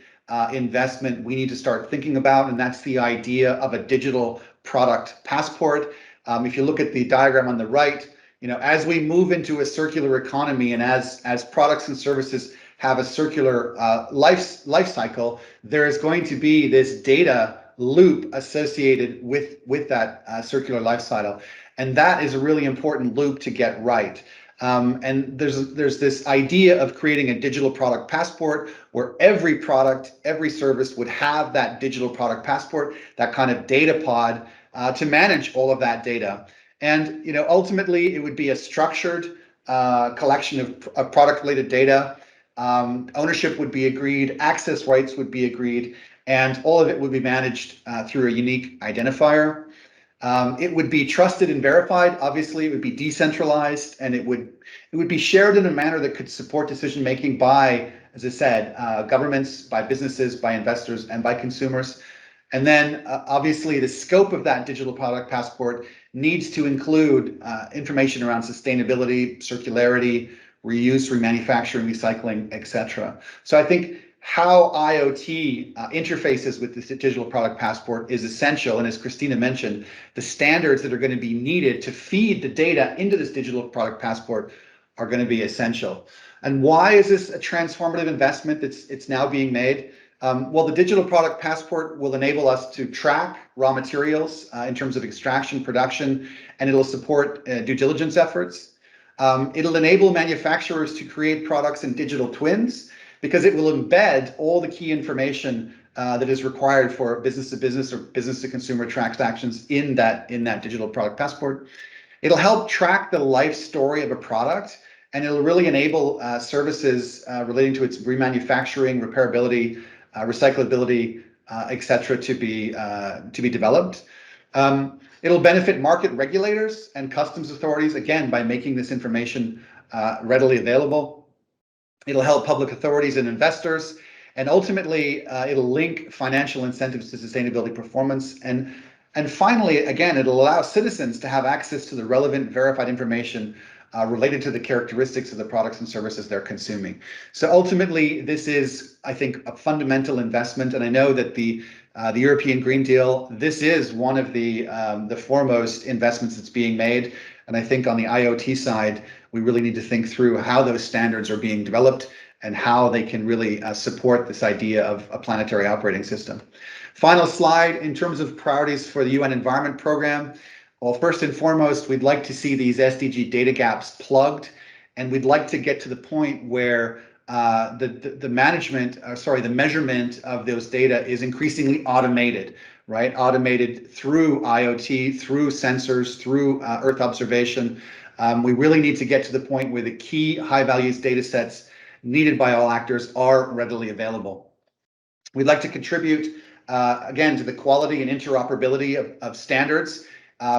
investment we need to start thinking about, and that's the idea of a digital product passport. If you look at the diagram on the right, as we move into a circular economy and as products and services have a circular life cycle, there is going to be this data loop associated with that circular life cycle, and that is a really important loop to get right. And there's this idea of creating a digital product passport where every product, every service would have that digital product passport, that kind of data pod to manage all of that data. And ultimately, it would be a structured collection of product-related data. Ownership would be agreed, access rights would be agreed, and all of it would be managed through a unique identifier. It would be trusted and verified. Obviously, it would be decentralized, and it would be shared in a manner that could support decision making by, as I said, governments, by businesses, by investors, and by consumers. And then obviously the scope of that digital product passport needs to include information around sustainability, circularity, reuse, remanufacturing, recycling, etc. So I think how IoT interfaces with this digital product passport is essential. And as Christina mentioned, the standards that are going to be needed to feed the data into this digital product passport are going to be essential. And why is this a transformative investment that's now being made? Well, the digital product passport will enable us to track raw materials in terms of extraction, production, and it'll support due diligence efforts. It'll enable manufacturers to create products in digital twins because it will embed all the key information that is required for business-to-business or business-to-consumer transactions in that digital product passport. It'll help track the life story of a product, and it'll really enable services relating to its remanufacturing, repairability, recyclability, etc., to be developed. It'll benefit market regulators and customs authorities, again, by making this information readily available. It'll help public authorities and investors, and ultimately, it'll link financial incentives to sustainability performance. And finally, again, it'll allow citizens to have access to the relevant verified information related to the characteristics of the products and services they're consuming. So ultimately, this is, I think, a fundamental investment. And I know that the European Green Deal, this is one of the foremost investments that's being made. And I think on the IoT side, we really need to think through how those standards are being developed and how they can really support this idea of a planetary operating system. Final slide, in terms of priorities for the UN Environment Program. Well, first and foremost, we'd like to see these SDG data gaps plugged, and we'd like to get to the point where the measurement of those data is increasingly automated, right? Automated through IoT, through sensors, through Earth observation. We really need to get to the point where the key high values data sets needed by all actors are readily available. We'd like to contribute, again, to the quality and interoperability of standards.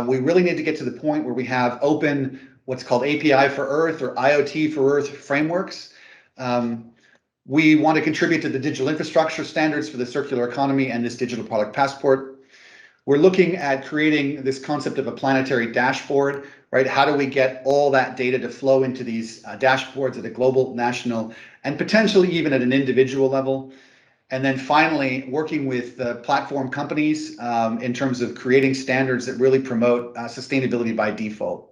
We really need to get to the point where we have open, what's called API for Earth or IoT for Earth frameworks. We want to contribute to the digital infrastructure standards for the circular economy and this digital product passport. We're looking at creating this concept of a planetary dashboard right? How do we get all that data to flow into these dashboards at a global, national, and potentially even at an individual level? And then finally, working with platform companies in terms of creating standards that really promote sustainability by default.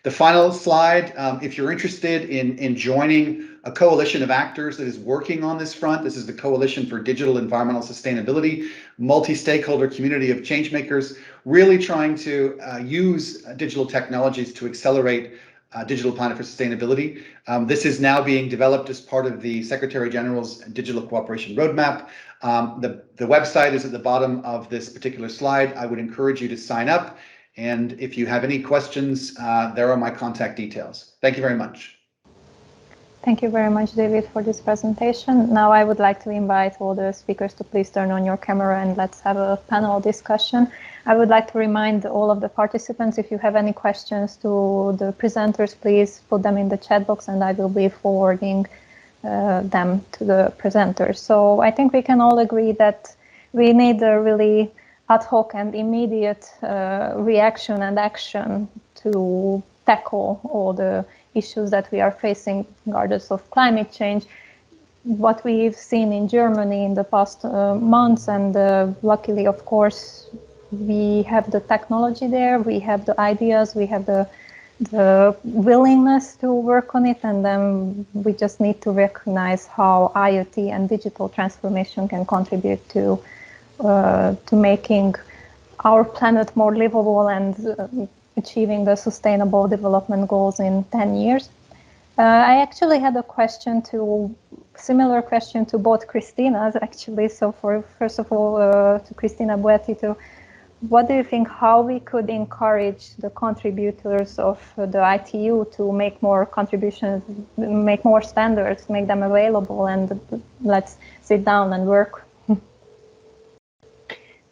The final slide, if you're interested in joining a coalition of actors that is working on this front, this is the Coalition for Digital Environmental Sustainability, multi-stakeholder community of changemakers, really trying to use digital technologies to accelerate Digital Planet for Sustainability. This is now being developed as part of the Secretary General's Digital Cooperation Roadmap. The website is at the bottom of this particular slide. I would encourage you to sign up. And if you have any questions, there are my contact details. Thank you very much. Thank you very much, David, for this presentation. Now I would like to invite all the speakers to please turn on your camera and let's have a panel discussion. I would like to remind all of the participants, if you have any questions to the presenters, please put them in the chat box and I will be forwarding them to the presenters. So I think we can all agree that we need a really ad hoc and immediate reaction and action to tackle all the issues that we are facing regardless of climate change. What we've seen in Germany in the past months, and luckily, of course, we have the technology there, we have the ideas, we have the willingness to work on it, and then we just need to recognize how IoT and digital transformation can contribute to making our planet more livable and achieving the sustainable development goals in 10 years. I actually had a similar question to both Christina's actually. So first of all, to Cristina Boetti, what do you think how we could encourage the contributors of the ITU to make more contributions, make more standards, make them available, and let's sit down and work?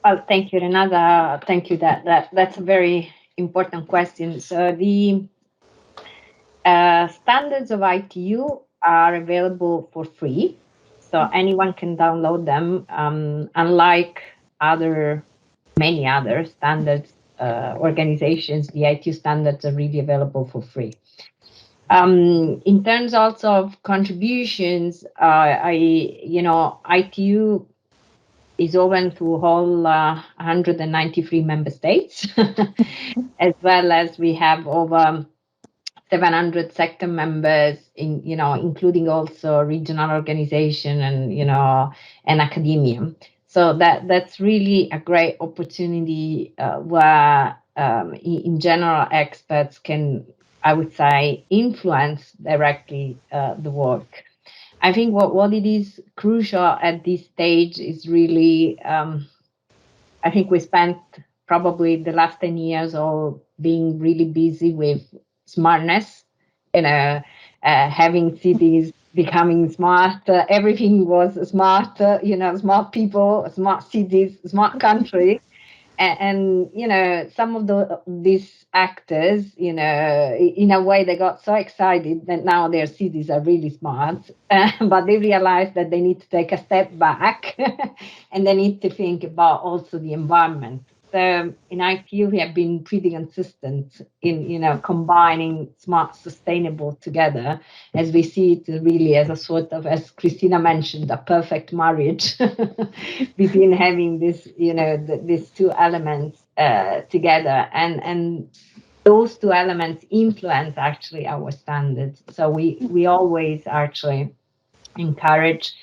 Well, thank you, Renata. Thank you. That's a very important question. So the standards of ITU are available for free, so anyone can download them. Unlike many other standards organizations, the ITU standards are really available for free. In terms also of contributions, ITU is open to all 193 member states, as well as we have over 700 sector members, including also regional organization and academia. So that's really a great opportunity where, in general, experts can, I would say, influence directly the work. I think what it is crucial at this stage is really, I think we spent probably the last 10 years all being really busy with smartness, having cities becoming smart. Everything was smart, smart people, smart cities, smart country. And some of these actors, in a way, they got so excited that now their cities are really smart, but they realized that they need to take a step back and they need to think about also the environment. So in ITU, we have been pretty consistent in, combining smart, sustainable together, as we see it really as a sort of, as Christina mentioned, a perfect marriage between having this, these two elements together, and those two elements influence actually our standards. So we always actually encourage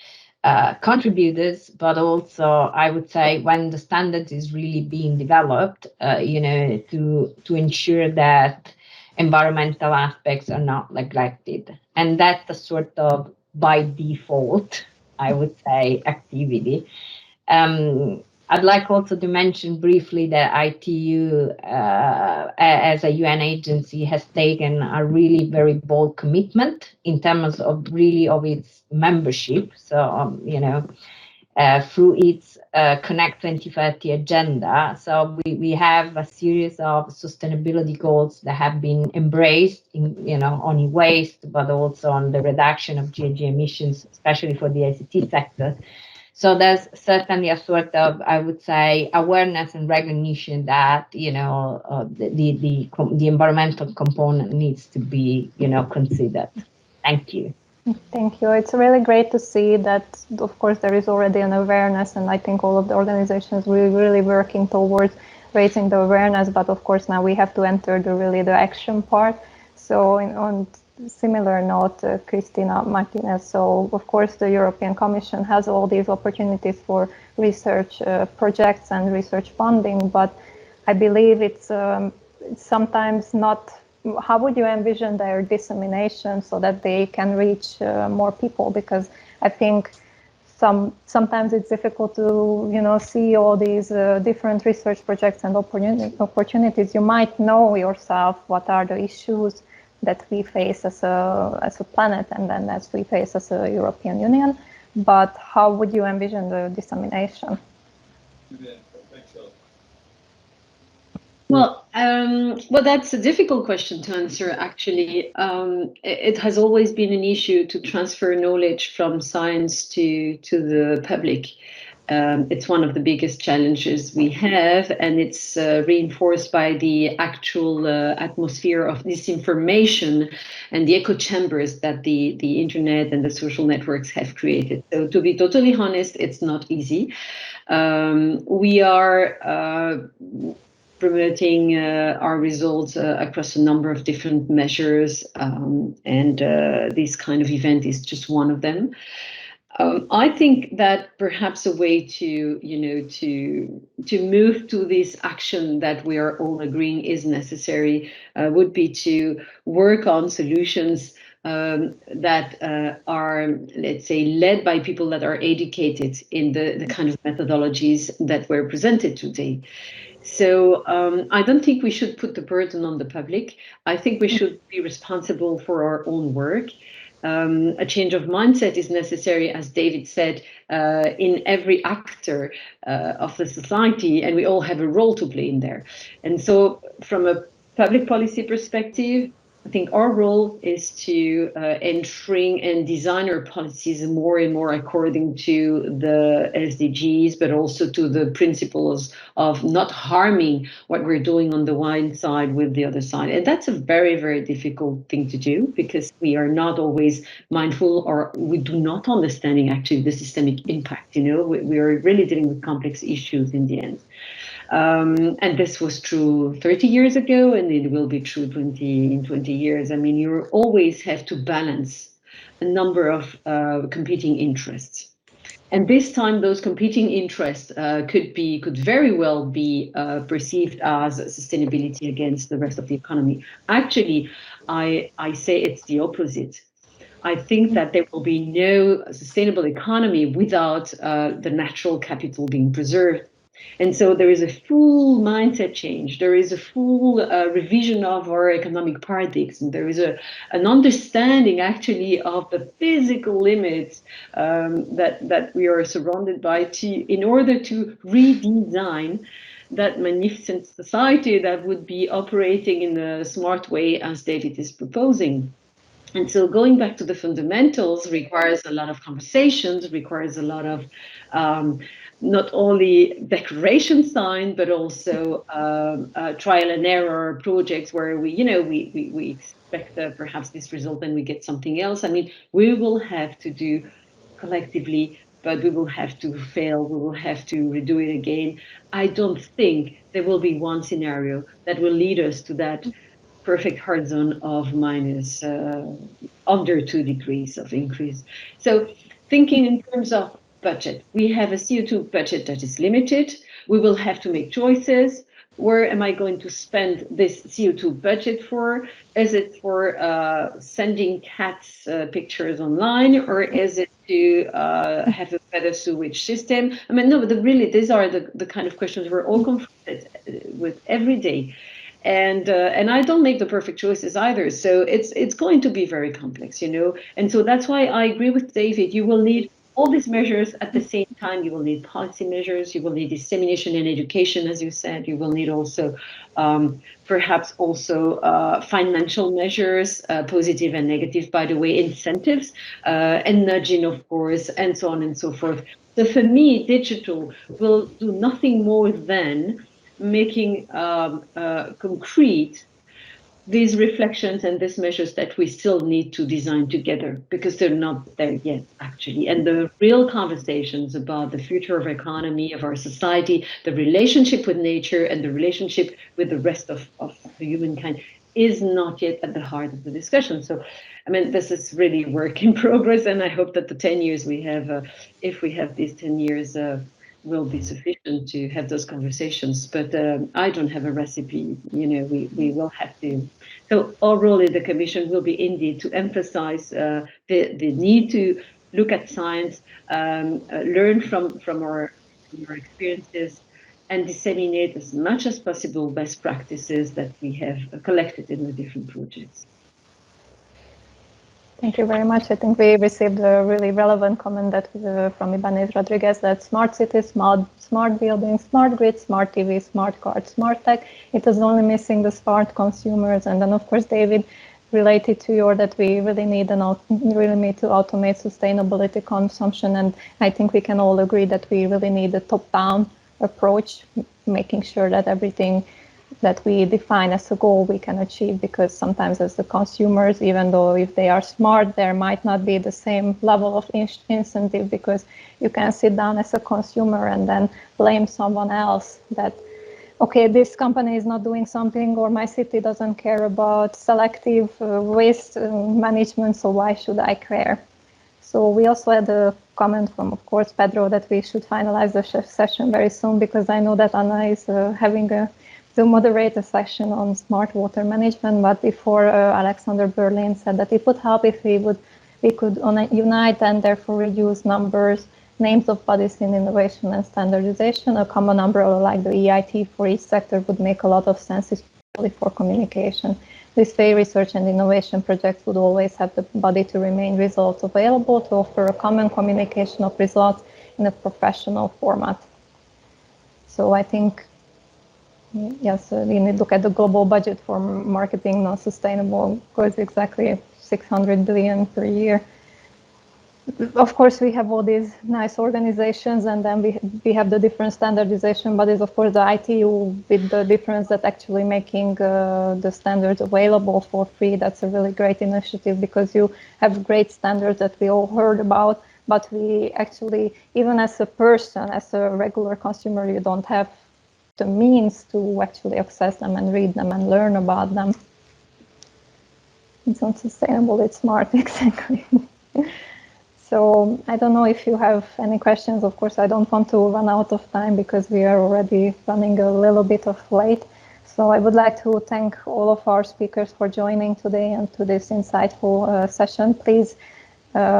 contributors, but also I would say when the standard is really being developed, to ensure that environmental aspects are not neglected. And that's a sort of by default, I would say, activity. I'd like also to mention briefly that ITU, as a UN agency, has taken a really very bold commitment in terms of its membership. So, through its Connect 2030 agenda. So we have a series of sustainability goals that have been embraced on e-waste, but also on the reduction of GHG emissions, especially for the ICT sector. So there's certainly a sort of, I would say, awareness and recognition that, the environmental component needs to be, considered. Thank you. Thank you. It's really great to see that, of course, there is already an awareness, and I think all of the organizations will really working towards raising the awareness. But of course, now we have to enter the action part. So on similar note, Christina Martinez, so of course the European Commission has all these opportunities for research projects and research funding, but I believe it's sometimes not. How would you envision their dissemination so that they can reach more people? Because I think sometimes it's difficult to see all these different research projects and opportunities. You might know yourself what are the issues that we face as a planet, and then as we face as a European Union, but how would you envision the dissemination? Well, that's a difficult question to answer, actually. It has always been an issue to transfer knowledge from science to the public. It's one of the biggest challenges we have, and it's reinforced by the actual atmosphere of disinformation and the echo chambers that the internet and the social networks have created. So to be totally honest, it's not easy. We are promoting our results across a number of different measures, and this kind of event is just one of them. I think that perhaps a way to move to this action that we are all agreeing is necessary would be to work on solutions that are, let's say, led by people that are educated in the kind of methodologies that were presented today. So I don't think we should put the burden on the public. I think we should be responsible for our own work. A change of mindset is necessary, as David said, in every actor of the society, and we all have a role to play in there. And so from a public policy perspective, I think our role is to ensuring and design our policies more and more according to the SDGs, but also to the principles of not harming what we're doing on the one side with the other side. And that's a very, very difficult thing to do because we are not always mindful, or we do not understanding actually the systemic impact. We are really dealing with complex issues in the end. And this was true 30 years ago, and it will be true in 20 years. I mean, you always have to balance a number of competing interests. And this time, those competing interests could very well be perceived as sustainability against the rest of the economy. Actually, I say it's the opposite. I think that there will be no sustainable economy without the natural capital being preserved. And so there is a full mindset change. There is a full revision of our economic paradigms. And there is an understanding actually of the physical limits that we are surrounded by in order to redesign that magnificent society that would be operating in a smart way as David is proposing. And so going back to the fundamentals requires a lot of conversations, requires a lot of not only declaration signed, but also trial and error projects where we expect perhaps this result and we get something else. I mean, we will have to do collectively, but we will have to fail. We will have to redo it again. I don't think there will be one scenario that will lead us to that perfect horizon of minus under 2 degrees of increase. So thinking in terms of budget, we have a CO2 budget that is limited. We will have to make choices. Where am I going to spend this CO2 budget for? Is it for sending cats pictures online, or is it to have a better sewage system? I mean, no, but really, these are the kind of questions we're all confronted with every day. And I don't make the perfect choices either. So it's going to be very complex, And so that's why I agree with David. You will need all these measures at the same meantime, you will need policy measures, you will need dissemination and education, as you said, you will need also perhaps also financial measures, positive and negative, by the way, incentives, and nudging, of course, and so on and so forth. So for me, digital will do nothing more than making concrete these reflections and these measures that we still need to design together, because they're not there yet, actually. And the real conversations about the future of economy, of our society, the relationship with nature and the relationship with the rest of the humankind is not yet at the heart of the discussion. So, I mean, this is really work in progress, and I hope that the 10 years we have, if we have these 10 years, will be sufficient to have those conversations. But I don't have a recipe, we will have to. So our role in the Commission will be indeed to emphasize the need to look at science, learn from our experiences, and disseminate as much as possible best practices that we have collected in the different projects. Thank you very much. I think we received a really relevant comment from Ibanez Rodriguez that smart cities, smart buildings, smart grid, smart TV, smart cards, smart tech. It is only missing the smart consumers. And then, of course, David, related to that we really need to automate sustainability consumption. And I think we can all agree that we really need a top-down approach, making sure that everything that we define as a goal we can achieve, because sometimes as the consumers, even though if they are smart, there might not be the same level of incentive, because you can sit down as a consumer and then blame someone else that, okay, this company is not doing something, or my city doesn't care about selective waste management, so why should I care? So we also had a comment from, of course, Pedro, that we should finalize the session very soon, because I know that Anna is having to moderate a session on smart water management. But before, Alexander Berlin said that it would help if we could unite and therefore reduce names of bodies in innovation and standardization. A common umbrella like the EIT for each sector would make a lot of sense, especially for communication. This way, research and innovation projects would always have the body to remain results available, to offer a common communication of results in a professional format. So I think, yes, we need to look at the global budget for marketing non-sustainable goods, exactly 600 billion per year. Of course, we have all these nice organizations, and then we have the different standardization bodies. Of course, the ITU, with the difference that actually making the standards available for free. That's a really great initiative, because you have great standards that we all heard about, but we actually, even as a person, as a regular consumer, you don't have the means to actually access them and read them and learn about them. It's not sustainable, it's smart, exactly. So I don't know if you have any questions. Of course, I don't want to run out of time, because we are already running a little bit of late. So I would like to thank all of our speakers for joining today and to this insightful session. Please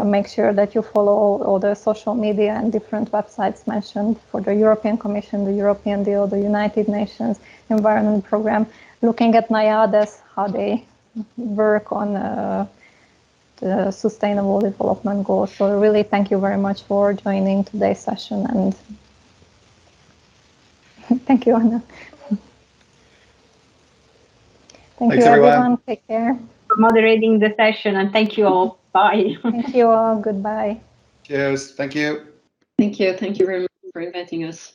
make sure that you follow all the social media and different websites mentioned for the European Commission, the European Deal, the United Nations Environment Programme, looking at NIADS, how they work on the Sustainable Development Goals. So really thank you very much for joining today's session, and thank you, Anna. Thanks, you, everyone. Take care. For moderating the session, and thank you all. Bye. Thank you all. Goodbye. Cheers. Thank you. Thank you. Thank you very much for inviting us.